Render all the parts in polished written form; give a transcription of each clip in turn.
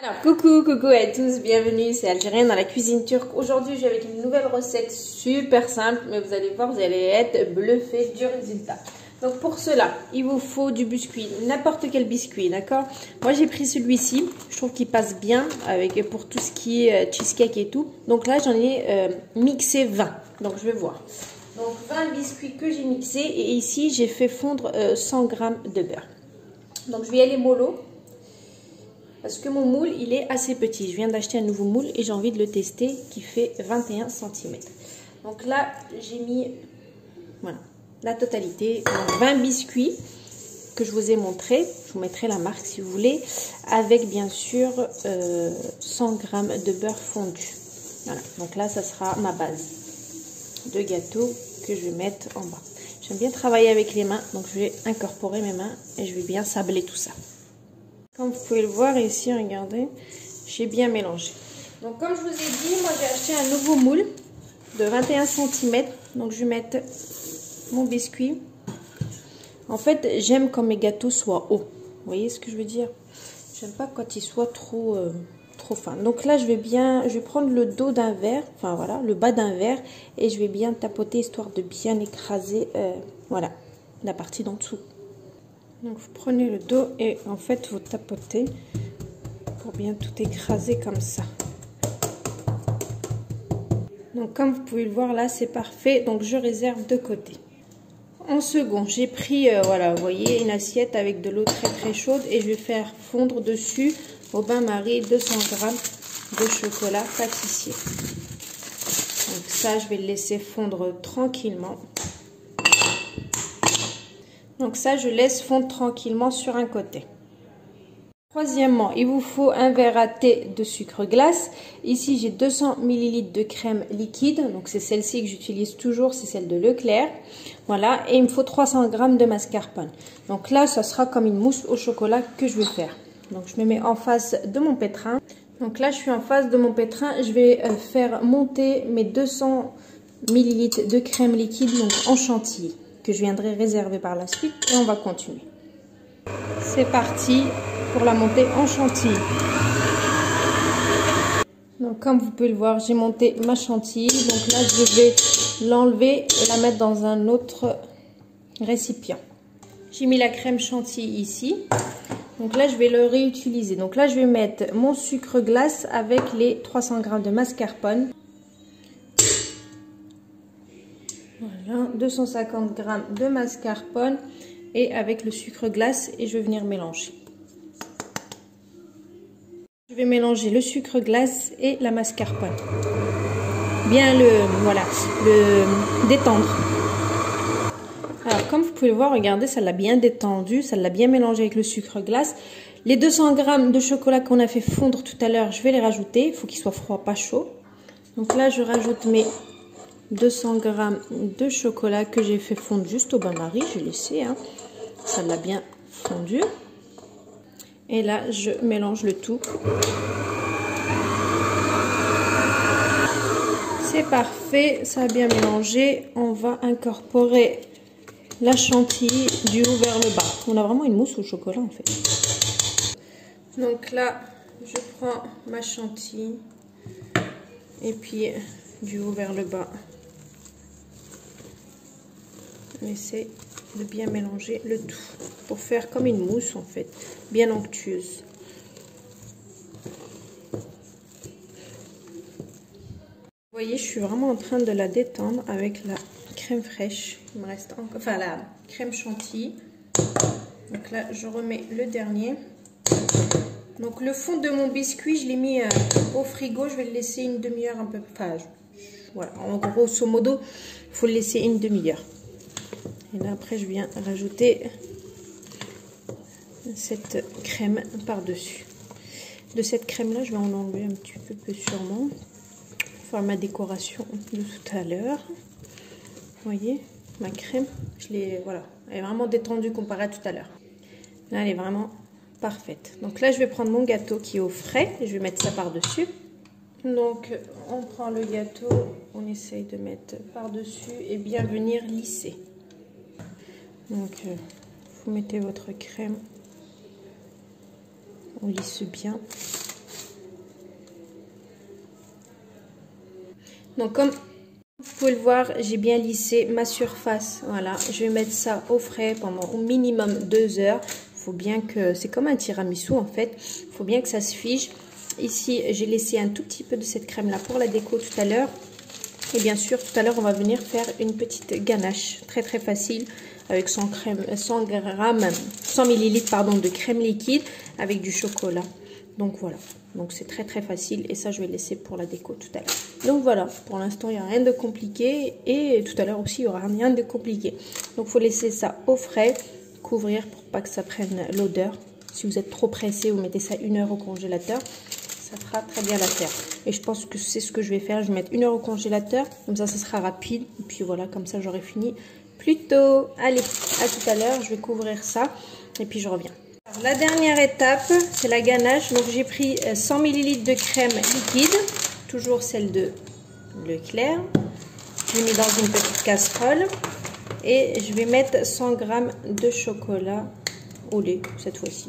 Alors coucou à tous, bienvenue, c'est Algérienne dans la cuisine turque. Aujourd'hui je vais avec une nouvelle recette super simple, mais vous allez voir, vous allez être bluffé du résultat. Donc pour cela, il vous faut du biscuit, n'importe quel biscuit, d'accord? Moi j'ai pris celui-ci, je trouve qu'il passe bien avec pour tout ce qui est cheesecake et tout. Donc là j'en ai mixé 20, donc je vais voir. Donc 20 biscuits que j'ai mixés et ici j'ai fait fondre 100 g de beurre. Donc je vais y aller mollo. Parce que mon moule, il est assez petit. Je viens d'acheter un nouveau moule et j'ai envie de le tester qui fait 21 cm. Donc là, j'ai mis voilà, la totalité. Donc 20 biscuits que je vous ai montré. Je vous mettrai la marque si vous voulez. Avec bien sûr 100 g de beurre fondu. Voilà. Donc là, ça sera ma base de gâteau que je vais mettre en bas. J'aime bien travailler avec les mains. Donc je vais incorporer mes mains et je vais bien sabler tout ça. Comme vous pouvez le voir ici, regardez, j'ai bien mélangé. Donc comme je vous ai dit, moi j'ai acheté un nouveau moule de 21 cm. Donc je vais mettre mon biscuit. En fait, j'aime quand mes gâteaux soient hauts. Vous voyez ce que je veux dire? J'aime pas quand ils soient trop fins. Donc là, je vais prendre le dos d'un verre, enfin voilà, le bas d'un verre, et je vais bien tapoter histoire de bien écraser, voilà, la partie d'en dessous. Donc vous prenez le dos et en fait vous tapotez pour bien tout écraser comme ça. Donc comme vous pouvez le voir là, c'est parfait. Donc je réserve de côté. En second, j'ai pris voilà, vous voyez, une assiette avec de l'eau très chaude et je vais faire fondre dessus au bain-marie 200 g de chocolat pâtissier. Donc ça, je vais le laisser fondre tranquillement. Donc ça, je laisse fondre tranquillement sur un côté. Troisièmement, il vous faut un verre à thé de sucre glace. Ici, j'ai 200 ml de crème liquide. Donc c'est celle-ci que j'utilise toujours, c'est celle de Leclerc. Voilà, et il me faut 300 g de mascarpone. Donc là, ça sera comme une mousse au chocolat que je vais faire. Donc je me mets en face de mon pétrin. Donc là, je suis en face de mon pétrin. Je vais faire monter mes 200 ml de crème liquide donc en chantilly, que je viendrai réserver par la suite, et on va continuer. C'est parti pour la montée en chantilly. Donc comme vous pouvez le voir, j'ai monté ma chantilly. Donc là, je vais l'enlever et la mettre dans un autre récipient. J'ai mis la crème chantilly ici. Donc là, je vais le réutiliser. Donc là, je vais mettre mon sucre glace avec les 300 g de mascarpone. Voilà, 250 g de mascarpone et avec le sucre glace et je vais venir mélanger. Je vais mélanger le sucre glace et la mascarpone. Bien le détendre. Alors comme vous pouvez le voir, regardez, ça l'a bien détendu, ça l'a bien mélangé avec le sucre glace. Les 200 g de chocolat qu'on a fait fondre tout à l'heure, je vais les rajouter. Il faut qu'ils soient froids, pas chauds. Donc là, je rajoute mes 200 g de chocolat que j'ai fait fondre juste au bain-marie, j'ai laissé, hein. Ça l'a bien fondu. Et là, je mélange le tout. C'est parfait, ça a bien mélangé. On va incorporer la chantilly du haut vers le bas. On a vraiment une mousse au chocolat en fait. Donc là, je prends ma chantilly et puis du haut vers le bas. On essaie de bien mélanger le tout pour faire comme une mousse en fait, bien onctueuse. Vous voyez, je suis vraiment en train de la détendre avec la crème fraîche. Il me reste encore, enfin la crème chantilly. Donc là, je remets le dernier. Donc le fond de mon biscuit, je l'ai mis au frigo. Je vais le laisser une demi-heure un peu. Enfin, voilà, en grosso modo, il faut le laisser une demi-heure. Et là, après, je viens rajouter cette crème par-dessus. De cette crème-là, je vais en enlever un petit peu sûrement. Pour faire ma décoration de tout à l'heure. Vous voyez, ma crème, voilà, elle est vraiment détendue comparée à tout à l'heure. Là, elle est vraiment parfaite. Donc là, je vais prendre mon gâteau qui est au frais. Et je vais mettre ça par-dessus. Donc, on prend le gâteau, on essaye de mettre par-dessus et bien venir lisser. Donc, vous mettez votre crème, on lisse bien. Donc comme vous pouvez le voir, j'ai bien lissé ma surface. Voilà, je vais mettre ça au frais pendant au minimum 2 heures. Il faut bien que, c'est comme un tiramisu en fait, il faut bien que ça se fige. Ici, j'ai laissé un tout petit peu de cette crème là pour la déco tout à l'heure. Et bien sûr, tout à l'heure, on va venir faire une petite ganache très très facile avec 100 millilitres pardon, de crème liquide avec du chocolat. Donc voilà, donc c'est très très facile et ça je vais laisser pour la déco tout à l'heure. Donc voilà, pour l'instant il n'y a rien de compliqué et tout à l'heure aussi il n'y aura rien de compliqué. Donc il faut laisser ça au frais, couvrir pour pas que ça prenne l'odeur. Si vous êtes trop pressé, vous mettez ça 1 heure au congélateur, ça fera très bien l'affaire. Et je pense que c'est ce que je vais faire, je vais mettre 1 heure au congélateur, comme ça ça sera rapide et puis voilà, comme ça j'aurai fini plus tôt. Allez, à tout à l'heure, je vais couvrir ça et puis je reviens. Alors, la dernière étape, c'est la ganache. Donc j'ai pris 100 ml de crème liquide, toujours celle de Leclerc. J'ai mis dans une petite casserole et je vais mettre 100 g de chocolat au lait cette fois-ci.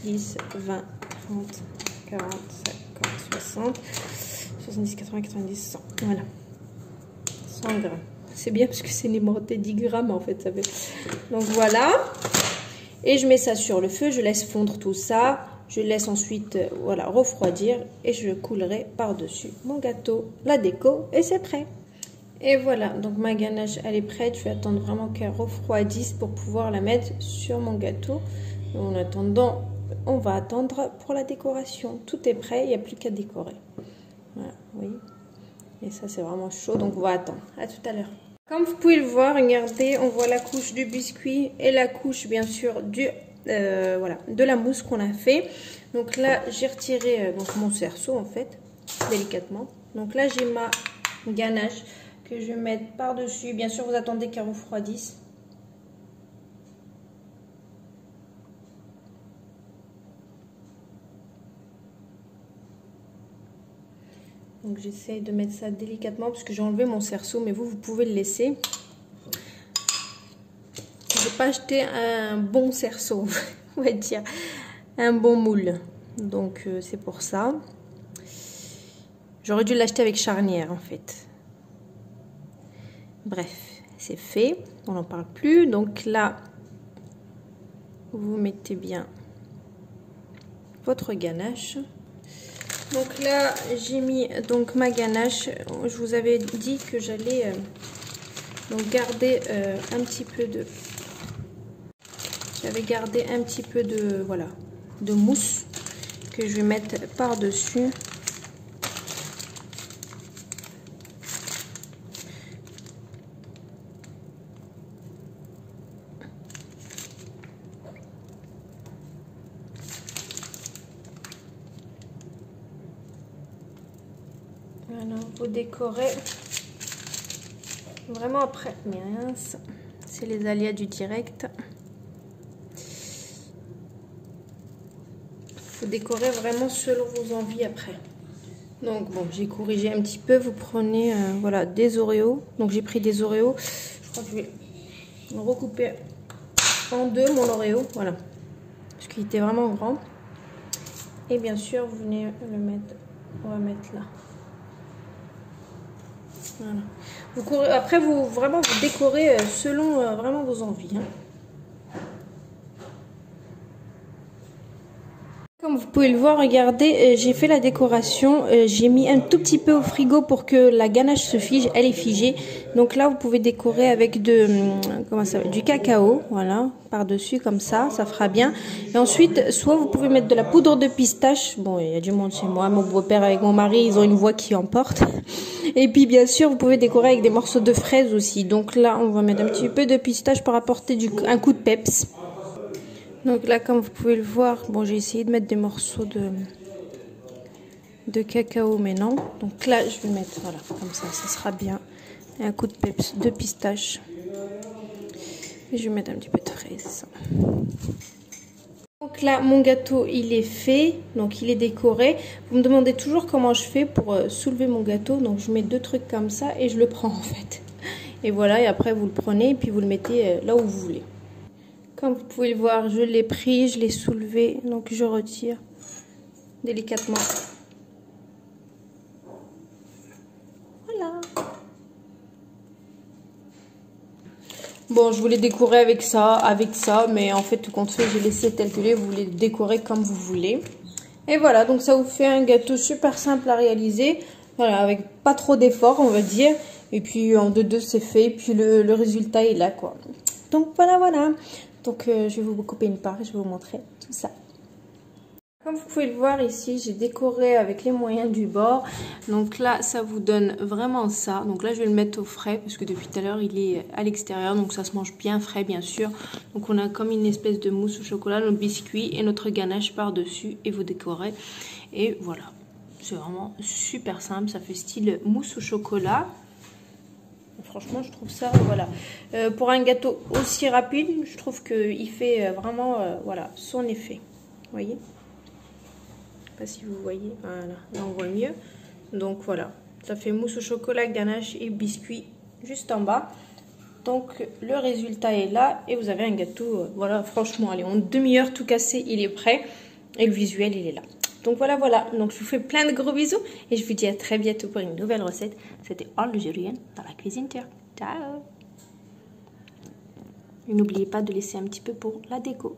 10, 20, 30, 40, 50, 60, 70, 80, 90, 100. Voilà. 100 g. C'est bien parce que c'est numéroté 10 grammes en fait. Ça fait. Donc voilà. Et je mets ça sur le feu, je laisse fondre tout ça, je laisse ensuite voilà, refroidir et je coulerai par-dessus mon gâteau, la déco et c'est prêt. Et voilà, donc ma ganache elle est prête, je vais attendre vraiment qu'elle refroidisse pour pouvoir la mettre sur mon gâteau. Et en attendant, on va attendre pour la décoration. Tout est prêt, il n'y a plus qu'à décorer. Voilà, oui. Et ça c'est vraiment chaud, donc on va attendre. À tout à l'heure. Comme vous pouvez le voir, regardez, on voit la couche du biscuit et la couche bien sûr voilà, de la mousse qu'on a fait. Donc là, j'ai retiré donc mon cerceau en fait, délicatement. Donc là, j'ai ma ganache que je vais mettre par-dessus. Bien sûr, vous attendez qu'elle refroidisse. Donc j'essaye de mettre ça délicatement parce que j'ai enlevé mon cerceau, mais vous pouvez le laisser. Je n'ai pas acheté un bon cerceau, on va dire, un bon moule. Donc c'est pour ça. J'aurais dû l'acheter avec charnière en fait. Bref, c'est fait, on n'en parle plus. Donc là, vous mettez bien votre ganache. Donc là, j'ai mis donc ma ganache. Je vous avais dit que j'allais donc garder un petit peu de. J'avais gardé un petit peu de voilà de mousse que je vais mettre par dessus. Voilà, vous décorez vraiment après. Mince, c'est les aléas du direct. Vous décorez vraiment selon vos envies après. Donc bon, j'ai corrigé un petit peu. Vous prenez voilà des Oreos. Donc j'ai pris des Oreos. Je crois que je vais recouper en deux mon Oreo. Voilà, parce qu'il était vraiment grand. Et bien sûr, vous venez le mettre. On va mettre là. Voilà. Après, vous décorez selon vraiment vos envies. Hein. Comme vous pouvez le voir, regardez, j'ai fait la décoration. J'ai mis un tout petit peu au frigo pour que la ganache se fige. Elle est figée. Donc là, vous pouvez décorer avec du cacao, voilà, par-dessus comme ça fera bien. Et ensuite, soit vous pouvez mettre de la poudre de pistache. Bon, il y a du monde chez moi. Mon beau-père avec mon mari, ils ont une voix qui emporte. Et puis bien sûr, vous pouvez décorer avec des morceaux de fraises aussi. Donc là, on va mettre un petit peu de pistache pour apporter un coup de peps. Donc là, comme vous pouvez le voir, bon, j'ai essayé de mettre des morceaux de cacao, mais non. Donc là, je vais mettre, voilà, comme ça sera bien. Et un coup de peps, de pistache. Et je vais mettre un petit peu de fraise. Donc là, mon gâteau, il est fait. Donc, il est décoré. Vous me demandez toujours comment je fais pour soulever mon gâteau. Donc, je mets 2 trucs comme ça et je le prends en fait. Et voilà, et après, vous le prenez et puis vous le mettez là où vous voulez. Comme vous pouvez le voir, je l'ai pris, je l'ai soulevé. Donc, je retire délicatement. Voilà. Bon, je voulais décorer avec ça, mais en fait, tout compte fait, j'ai laissé tel que il est. Vous voulez décorer comme vous voulez. Et voilà, donc ça vous fait un gâteau super simple à réaliser. Voilà, avec pas trop d'efforts, on va dire. Et puis, en 2-2, c'est fait. Et puis, le résultat est là, quoi. Donc, voilà. Donc, je vais vous couper une part et je vais vous montrer tout ça. Comme vous pouvez le voir ici, j'ai décoré avec les moyens du bord. Donc là, ça vous donne vraiment ça. Donc là, je vais le mettre au frais parce que depuis tout à l'heure, il est à l'extérieur. Donc ça se mange bien frais, bien sûr. Donc on a comme une espèce de mousse au chocolat, notre biscuit et notre ganache par-dessus. Et vous décorez. Et voilà, c'est vraiment super simple. Ça fait style mousse au chocolat. Franchement, je trouve ça, voilà. Pour un gâteau aussi rapide, je trouve qu'il fait vraiment, voilà, son effet. Vous voyez ? Pas si vous voyez, voilà, là on voit mieux. Donc voilà, ça fait mousse au chocolat, ganache et biscuit juste en bas. Donc le résultat est là et vous avez un gâteau, voilà, franchement, allez, en demi-heure tout cassé, il est prêt et le visuel il est là. Donc voilà, donc je vous fais plein de gros bisous et je vous dis à très bientôt pour une nouvelle recette. C'était Algérienne dans la cuisine turque. Ciao. Et n'oubliez pas de laisser un petit peu pour la déco.